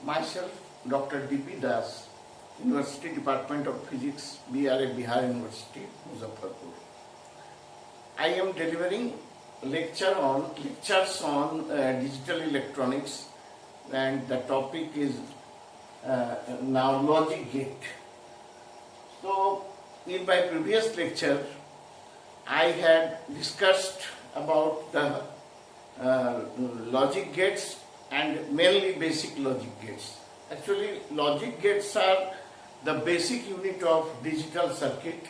Myself, Dr. D.P. Das, University Department of Physics, BRA, Bihar University, Muzaffarpur. I am delivering lectures on digital electronics, and the topic is now logic gate. So, in my previous lecture, I had discussed about the logic gates and mainly basic logic gates. Actually, logic gates are the basic unit of digital circuit.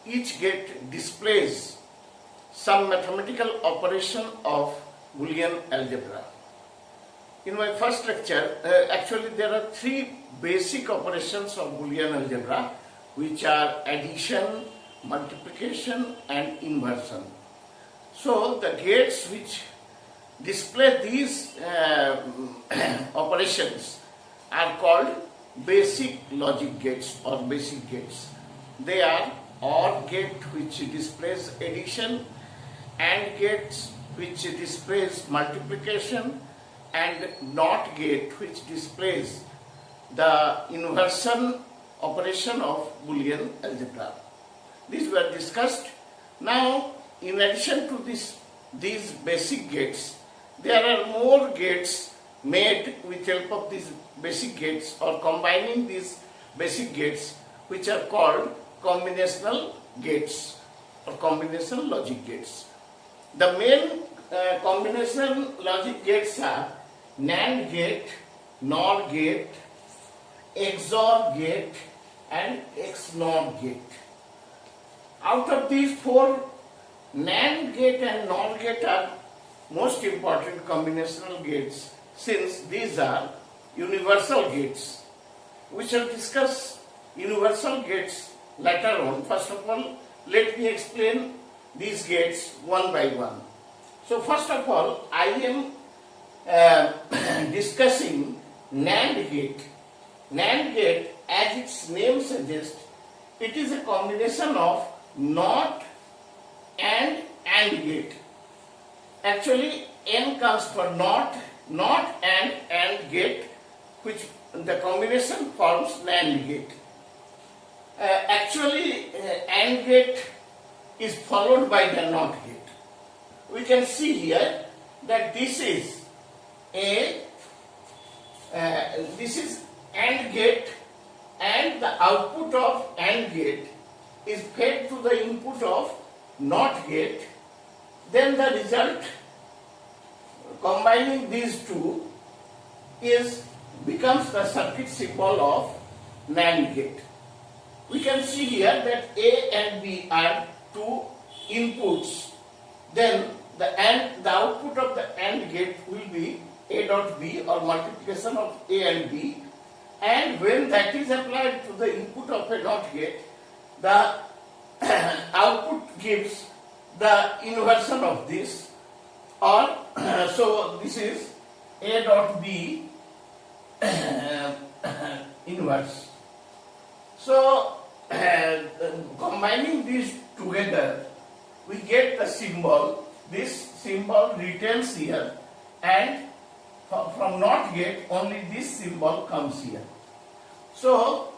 Each gate displays some mathematical operation of Boolean algebra. In my first lecture, actually there are three basic operations of Boolean algebra, which are addition, multiplication and inversion. So the gates which display these operations are called basic logic gates or basic gates. They are OR gate, which displays addition, AND gates which displays multiplication, and NOT gate which displays the inversion operation of Boolean algebra. These were discussed. Now, in addition to these basic gates, there are more gates made with help of these basic gates or combining these basic gates, which are called combinational gates or combinational logic gates. The main combinational logic gates are NAND gate, NOR gate, XOR gate and XNOR gate. Out of these four, NAND gate and NOR gate are most important combinational gates, since these are universal gates. We shall discuss universal gates later on. First of all, let me explain these gates one by one. So first of all, I am discussing NAND gate. NAND gate, as its name suggests, it is a combination of NOT and AND gate. Actually, N comes for NOT and AND gate, which the combination forms NAND gate. Actually, AND gate is followed by the NOT gate. We can see here that this is AND gate, and the output of AND gate is fed to the input of NOT gate. Then the result, combining these two, becomes the circuit symbol of NAND gate. We can see here that A and B are two inputs. Then the output of the AND gate will be A dot B, or multiplication of A and B. And when that is applied to the input of a NOT gate, the output gives the inversion of this, or so this is A dot B inverse. So combining these together, we get the symbol. This symbol retains here, and from NOT gate only this symbol comes here. So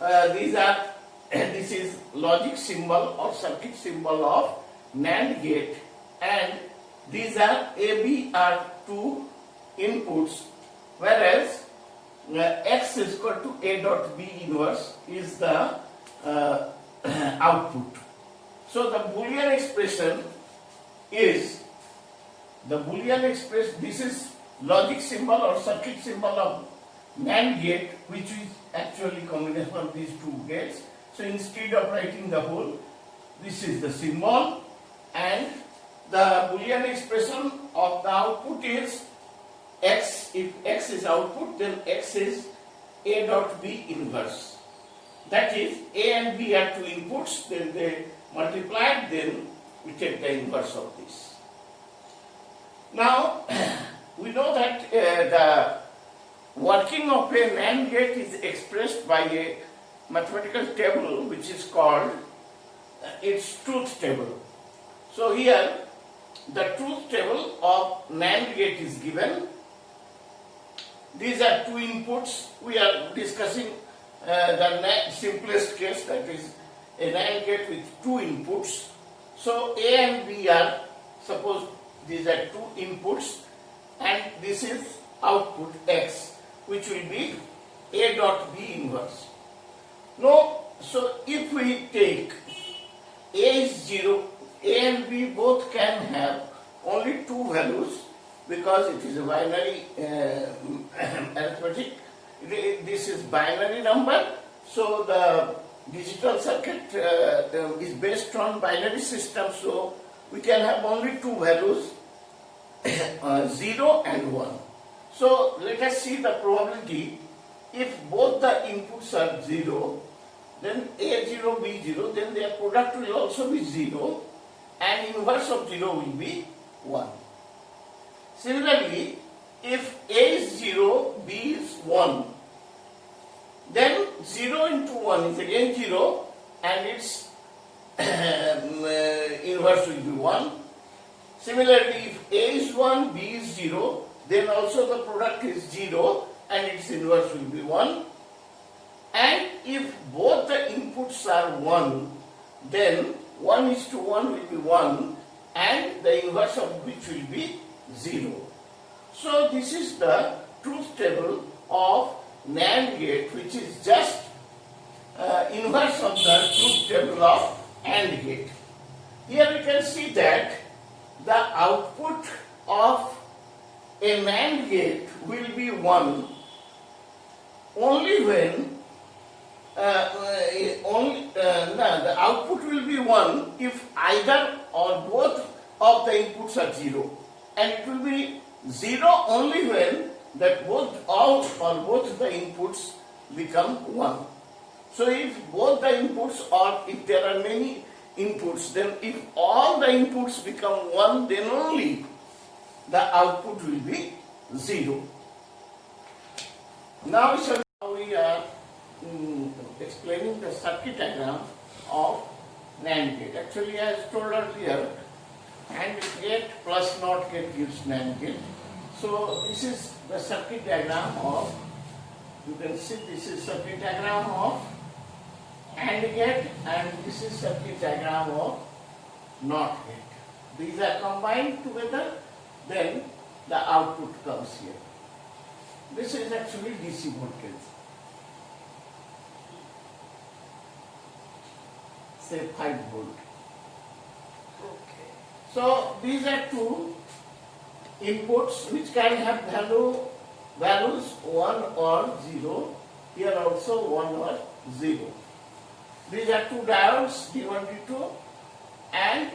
this is logic symbol or circuit symbol of NAND gate, and these are AB are two inputs, whereas X is equal to A dot B inverse is the output. So the Boolean expression is this is logic symbol or circuit symbol of NAND gate, which is actually combination of these two gates. So instead of writing the whole, this is the symbol, and the Boolean expression of the output is X. If X is output, then X is A dot B inverse. That is, A and B are two inputs, then they multiplied, then we take the inverse of this. Now, we know that the working of a NAND gate is expressed by a mathematical table which is called its truth table. So here the truth table of NAND gate is given. these are two inputs. We are discussing the simplest case, that is a NAND gate with two inputs. So A and B are, suppose these are two inputs, and this is output X, which will be A dot B inverse. Now, so if we take A is 0, A and B both can have only two values because it is a binary arithmetic. This is binary number, so the digital circuit is based on binary system, so we can have only two values, 0 and 1. So let us see the probability. If both the inputs are 0, then A0, B0, then their product will also be 0, and inverse of 0 will be 1. Similarly, if A is 0, B is 1, then 0 into 1 is again 0, and its inverse will be 1. Similarly, if A is 1, B is 0, then also the product is 0 and its inverse will be 1. And if both the inputs are 1, then 1 is to 1 will be 1 and the inverse of which will be 0. So this is the truth table of NAND gate, which is just inverse of the truth table of AND gate. Here we can see that the output of a NAND gate will be 1 only when the output will be 1 if either or both of the inputs are 0, and it will be 0 only when that both the inputs become 1. So if both the inputs, or if there are many inputs, then if all the inputs become 1, then only the output will be 0. Now we are explaining the circuit diagram of NAND gate. Actually, as told earlier, AND gate plus NOT gate gives NAND gate. So this is the circuit diagram of, you can see this is circuit diagram of AND gate, and this is circuit diagram of NOT gate. These are combined together, then the output comes here. This is actually DC voltage. Say 5 volt. Okay. So these are two inputs which can have values 1 or 0. Here also 1 or 0. These are two diodes, D1, D2, and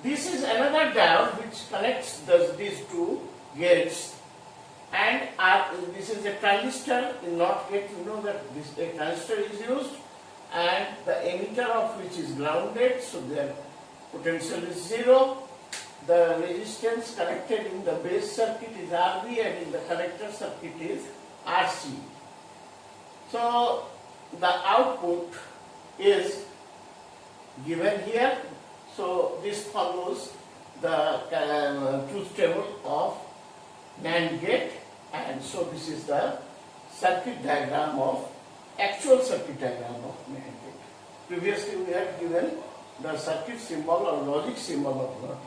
this is another diode which connects these two gates, and this is a transistor. In NOT gate, you know that a transistor is used, and the emitter of which is grounded, so their potential is 0. The resistance connected in the base circuit is RB, and in the connector circuit is RC. So the output is given here. So this follows the truth table of NAND gate, and so this is the circuit diagram of actual circuit diagram of NAND gate. Previously we had given the circuit symbol or logic symbol of NOT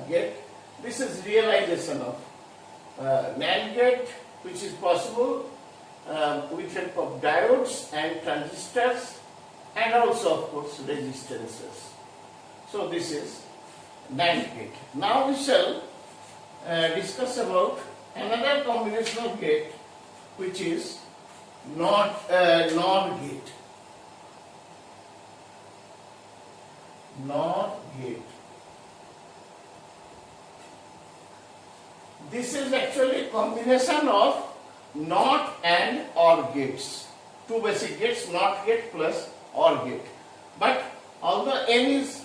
gate. This is realization of NAND gate, which is possible with help of diodes and transistors, and also of course resistances. So this is NAND gate. Now we shall discuss about another combinational gate, which is NOR gate. NOR gate. This is actually a combination of NOT and OR gates. Two basic gates, NOT gate plus OR gate. But although N is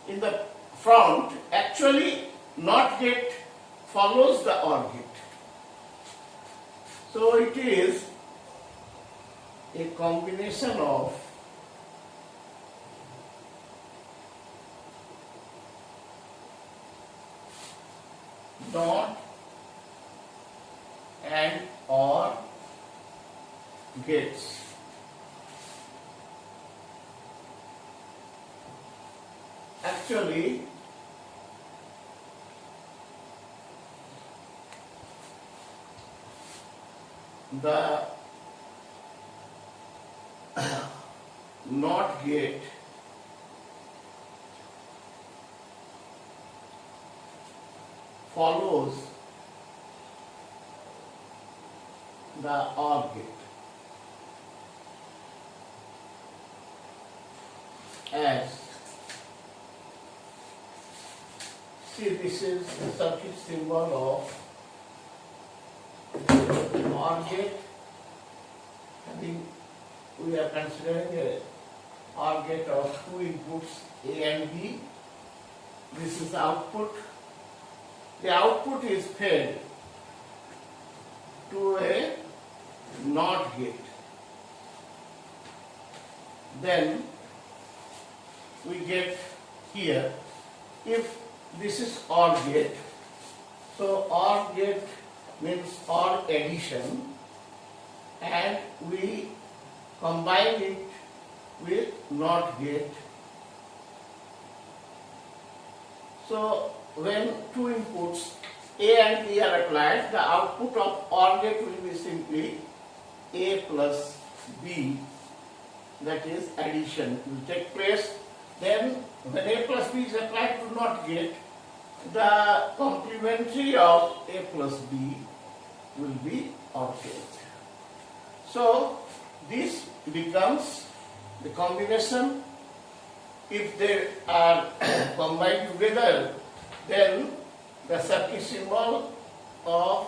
in the front, actually NOT gate follows the OR gate. So it is a combination of NOT and OR gates. Actually, the NOT gate follows the OR gate as, see, this is the circuit symbol of OR gate. I think we are considering a OR gate of two inputs A and B. This is the output. The output is fed to a NOT gate. Then we get here, if this is OR gate, so OR gate means OR addition, and we combine it with NOT gate. So when two inputs A and B are applied, the output of OR gate will be simply A plus B, that is addition will take place. Then when A plus B is applied to NOT gate, the complementary of A plus B will be OR gate. So this becomes the combination. If they are combined together, then the circuit symbol of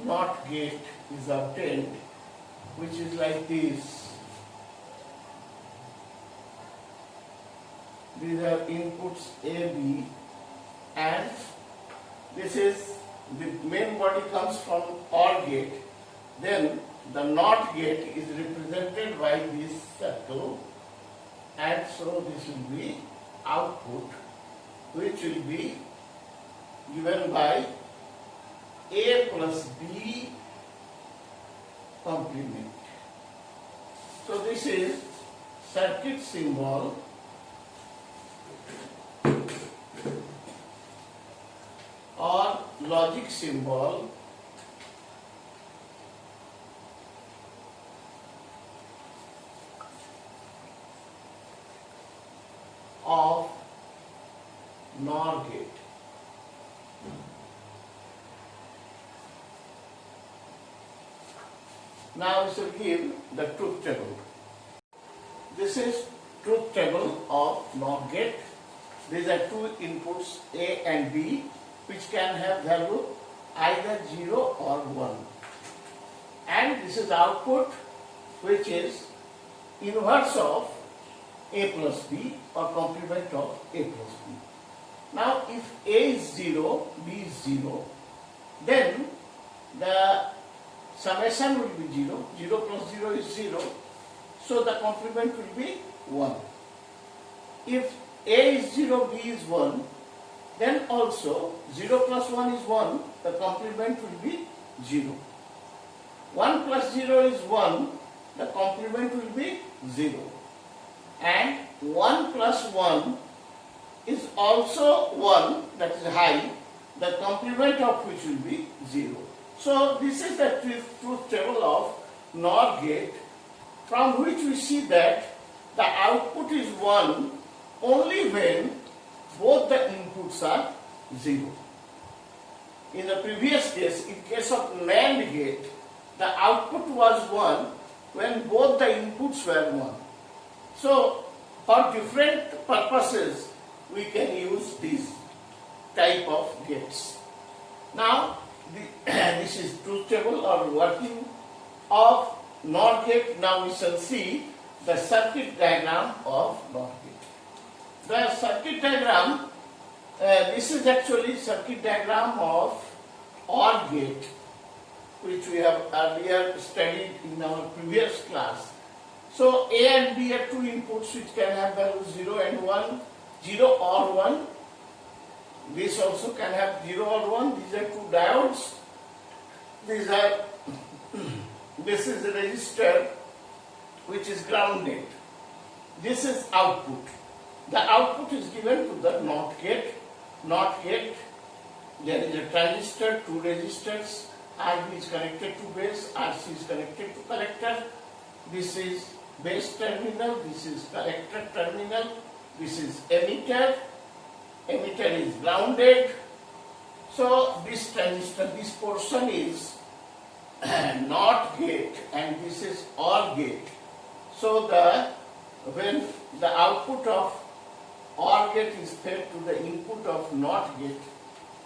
NOT gate is obtained, which is like this. These are inputs A, B, and this is the main body comes from OR gate. Then the NOT gate is represented by this circle, and so this will be output, which will be given by A plus B complement. So this is circuit symbol or logic symbol of NOR gate. Now we shall give the truth table. This is truth table of NOR gate. These are two inputs A and B, which can have value either 0 or 1. And this is output, which is inverse of A plus B or complement of A plus B. Now if A is 0, B is 0, then the summation will be 0. 0 plus 0 is 0. So the complement will be 1. If A is 0, B is 1, then also 0 plus 1 is 1, the complement will be 0. 1 plus 0 is 1, the complement will be 0. And 1 plus 1 is also 1, that is high, the complement of which will be 0. So this is the truth table of NOR gate, from which we see that the output is 1 only when both the inputs are 0. In the previous case, in case of NAND gate, the output was 1 when both the inputs were 1. So for different purposes, we can use this type of gates. Now, this is truth table or working of NOR gate. Now we shall see the circuit diagram of NOR gate. The circuit diagram, this is actually circuit diagram of OR gate, which we have earlier studied in our previous class. So A and B are two inputs which can have values 0 and 1, 0 or 1. This also can have 0 or 1. These are two diodes these are this is a register which is grounded. This is output. The output is given to the NOT gate. NOT gate, there is a transistor, two resistors, RB is connected to base, RC is connected to collector. This is base terminal, this is collector terminal, this is emitter. Emitter is grounded. So this transistor, this portion is NOT gate and this is OR gate. So when the output of OR gate is fed to the input of NOT gate,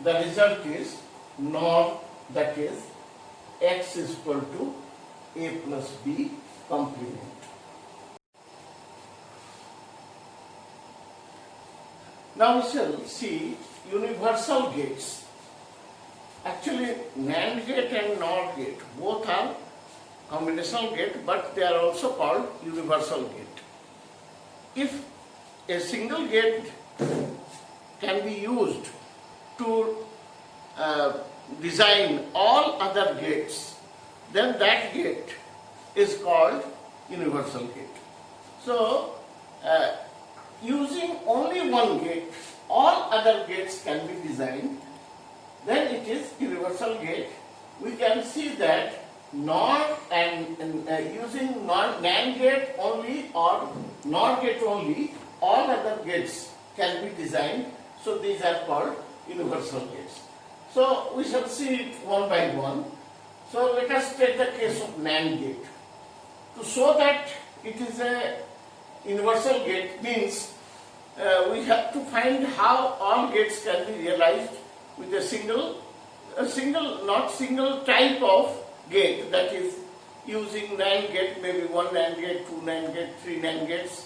the result is NOR, that is X is equal to A plus B complement. Now we shall see universal gates. Actually, NAND gate and NOR gate both are combinational gate, but they are also called universal gate. If a single gate can be used to design all other gates, then that gate is called universal gate. So, using only one gate, all other gates can be designed, then it is universal gate. We can see that NOR and using NAND gate only or NOR gate only, all other gates can be designed. So these are called universal gates. So we shall see it one by one. So let us take the case of NAND gate. To show that it is a universal gate means we have to find how all gates can be realized with a single type of gate, that is using NAND gate, maybe one NAND gate, two NAND gate, three NAND gates.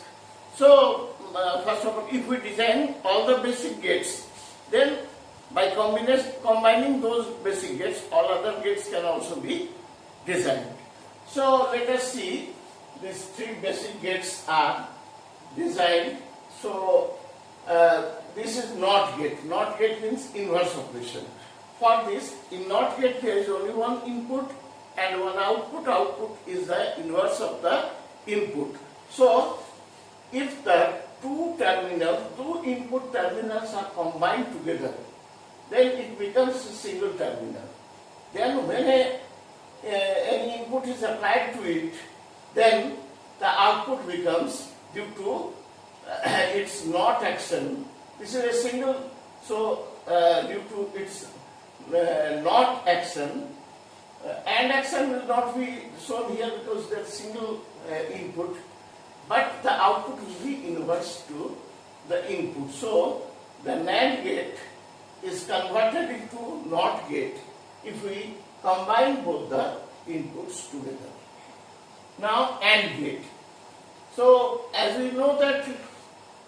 So first of all, if we design all the basic gates, then by combining those basic gates, all other gates can also be designed. So let us see, these three basic gates are designed. So this is NOT gate. NOT gate means inverse operation. For this, in NOT gate there is only one input and one output. Output is the inverse of the input. So if the two input terminals are combined together, then it becomes a single terminal. Then when any input is applied to it, then the output becomes, due to its NOT action, this is a single, so due to its NOT action, AND action will not be shown here because there is single input, but the output will be inverse to the input. So the NAND gate is converted into NOT gate if we combine both the inputs together. Now AND gate. So as we know that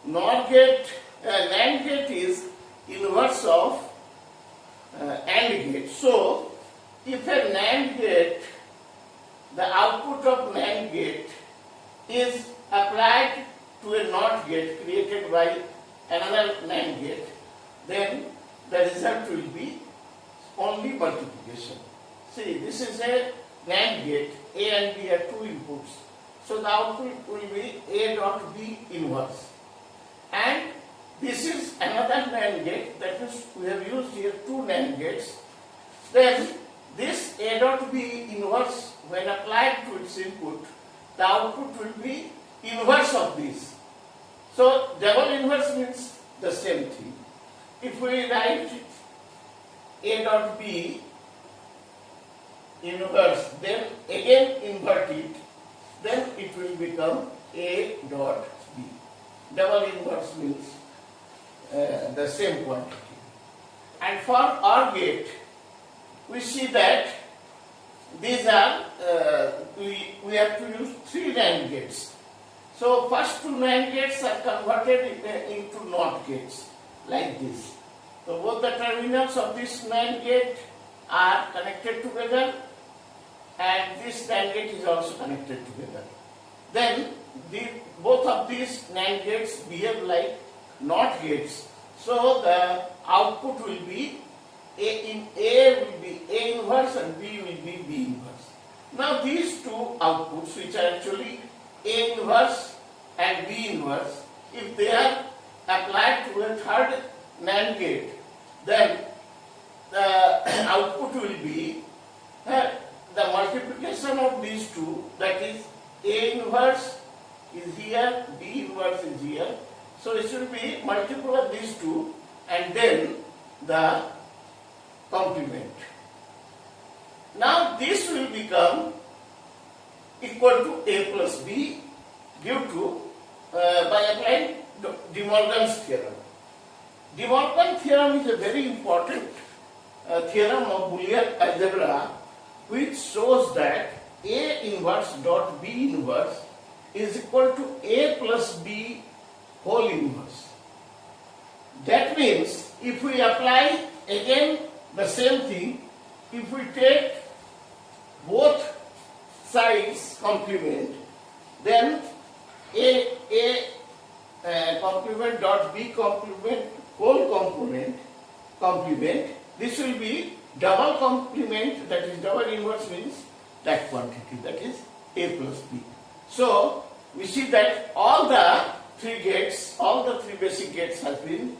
NOR gate, NAND gate is inverse of AND gate. So if a NAND gate, the output of NAND gate is applied to a NOT gate created by another NAND gate, then the result will be only multiplication. See, this is a NAND gate, A and B are two inputs. So the output will be A dot B inverse. And this is another NAND gate, that is, we have used here two NAND gates. Then this A dot B inverse, when applied to its input, the output will be inverse of this. So double inverse means the same thing. If we write A dot B inverse, then again invert it, then it will become A dot B. Double inverse means the same quantity. And for OR gate, we see that these are, we have to use three NAND gates. So first two NAND gates are converted into NOT gates, like this. So both the terminals of this NAND gate are connected together, and this NAND gate is also connected together. Then both of these NAND gates behave like NOT gates. So the output will be A will be A inverse and B will be B inverse. Now these two outputs, which are actually A inverse and B inverse, if they are applied to a third NAND gate, then the output will be the multiplication of these two, that is A inverse is here, B inverse is here. So it should be multiple of these two and then the complement. Now this will become equal to A plus B due to by applying De Morgan's theorem. De Morgan theorem is a very important theorem of Boolean algebra, which shows that A inverse dot B inverse is equal to A plus B whole inverse. That means if we apply again the same thing, if we take both sides complement, then A complement dot B complement whole complement, this will be double complement, that is double inverse means that quantity, that is A plus B. So we see that all the three basic gates has been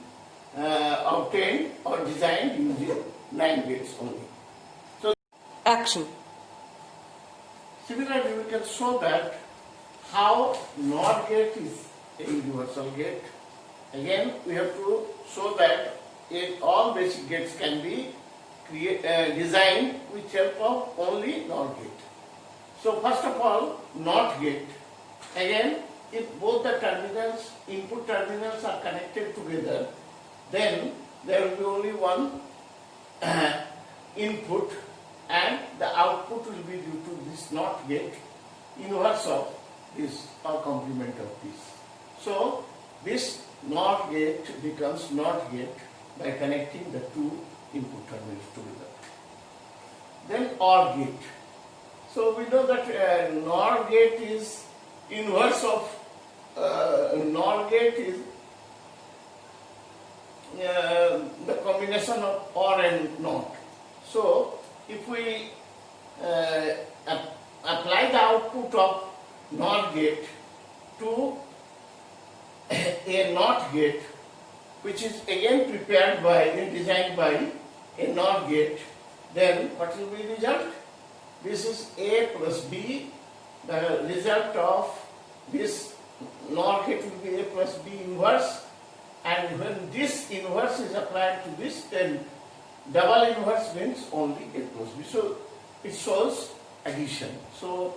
obtained or designed using 9 gates only. So Action. similarly we can show that how NOR gate is a universal gate. Again we have to show that all basic gates can be designed with help of only NOR gate. So first of all, NOT gate. Again, if both the terminals, input terminals are connected together, then there will be only one input and the output will be due to this NOT gate, inverse of this or complement of this. So this NOT gate becomes NOT gate by connecting the two input terminals together. Then OR gate. So we know that NOR gate is inverse of NOR gate is the combination of OR and NOT. So if we apply the output of NOR gate to a NOT gate, which is again prepared by and designed by a NOR gate, then what will be the result? This is A plus B. The result of this NOR gate will be A plus B inverse, and when this inverse is applied to this, then double inverse means only A plus B. So it shows addition. So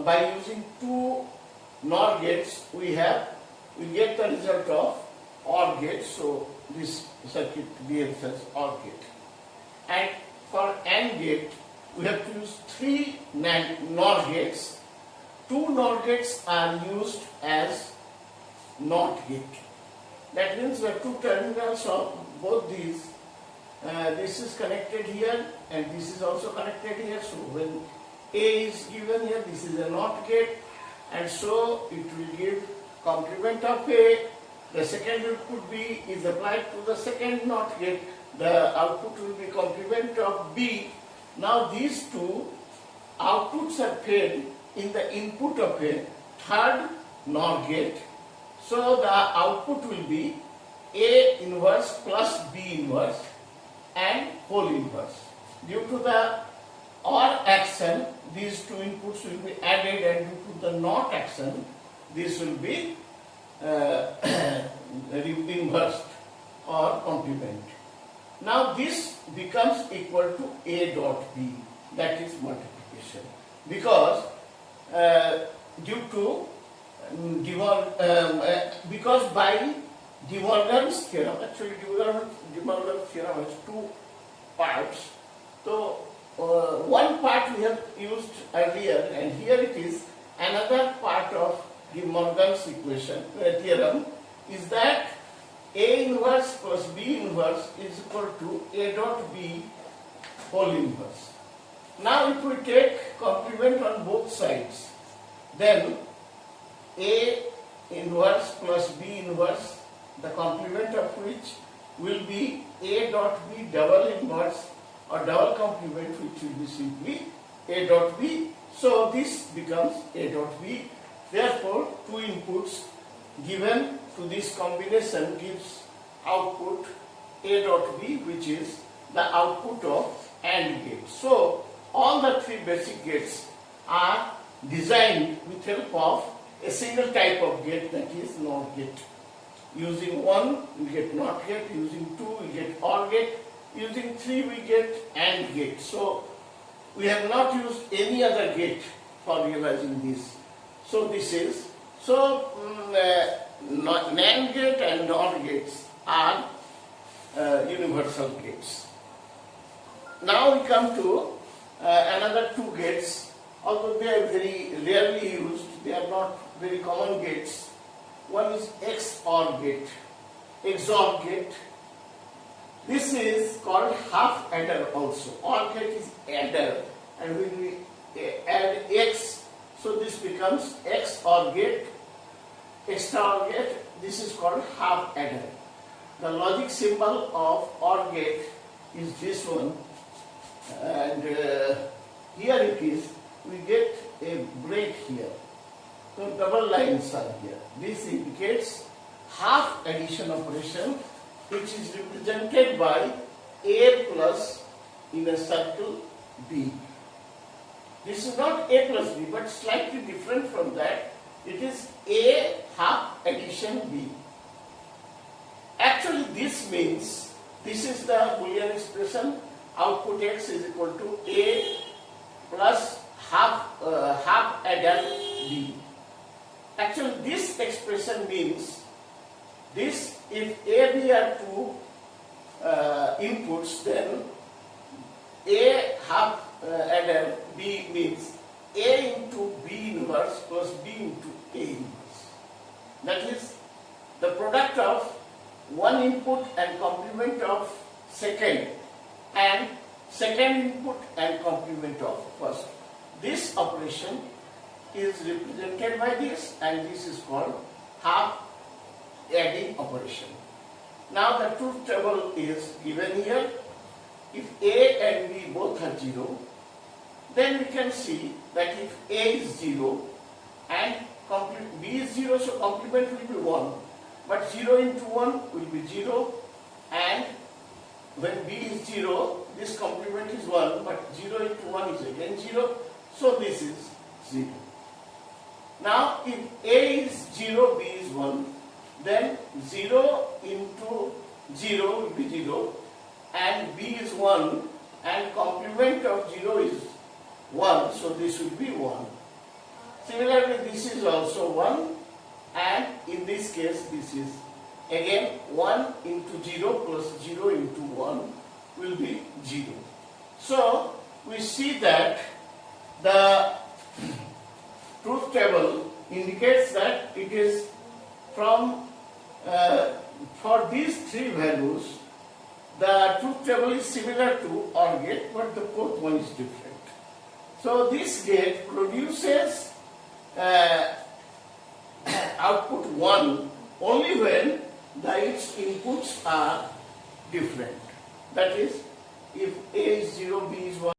by using two NOR gates, we get the result of OR gate. So this circuit behaves as OR gate. And for AND gate, we have to use three NOR gates. Two NOR gates are used as NOT gate. That means the two terminals of both these, this is connected here and this is also connected here. So when A is given here, this is a NOT gate, and so it will give complement of A. The second input B is applied to the second NOT gate. The output will be complement of B. Now these two outputs are fed in the input of a third NOR gate. So the output will be A inverse plus B inverse and whole inverse. Due to the OR action, these two inputs will be added, and due to the NOT action, this will be inversed or complement. Now this becomes equal to A dot B, that is multiplication, because due to because by De Morgan's theorem, actually De Morgan's theorem has two parts. So one part we have used earlier, and here it is another part of De Morgan's equation theorem is that A inverse plus B inverse is equal to A dot B whole inverse. Now if we take complement on both sides, then A inverse plus B inverse, the complement of which will be A dot B double inverse or double complement, which will be simply A dot B. So this becomes A dot B. Therefore, two inputs given to this combination gives output A dot B, which is the output of AND gate. So all the three basic gates are designed with help of a single type of gate, that is NOT gate. Using 1 we get NOT gate, using 2 we get OR gate, using 3 we get AND gate. So we have not used any other gate for realizing this. So this is, NAND gate and NOR gates are universal gates. Now we come to another two gates. Although they are very rarely used, they are not very common gates. One is XOR gate, XOR gate. This is called half adder also. OR gate is adder, and when we add X, so this becomes XOR gate. XOR gate, this is called half adder. The logic symbol of OR gate is this one, and here it is. We get a break here. So double lines are here. This indicates half addition operation, which is represented by A plus in a circle B. This is not A plus B, but slightly different from that. It is A half addition B. Actually, this means this is the Boolean expression. Output X is equal to A plus half adder B. Actually, this expression means this, if A, B are two inputs, then A half adder B means A into B inverse plus B into A inverse. That is the product of one input and complement of second, and second input and complement of first. This operation is represented by this, and this is called half adding operation. Now the truth table is given here. If A and B both are 0, then we can see that if A is 0 and B is 0, so complement will be 1. But 0 into 1 will be 0, and when B is 0, this complement is 1, but 0 into 1 is again 0, so this is 0. Now if A is 0, B is 1, then 0 into 0 will be 0, and B is 1, and complement of 0 is 1, so this will be 1. Similarly, this is also 1, and in this case this is again 1 into 0 plus 0 into 1 will be 0. So we see that the truth table indicates that it is from for these three values, the truth table is similar to OR gate, but the fourth one is different. So this gate produces output 1 only when its inputs are different. That is, if A is 0, B is 1.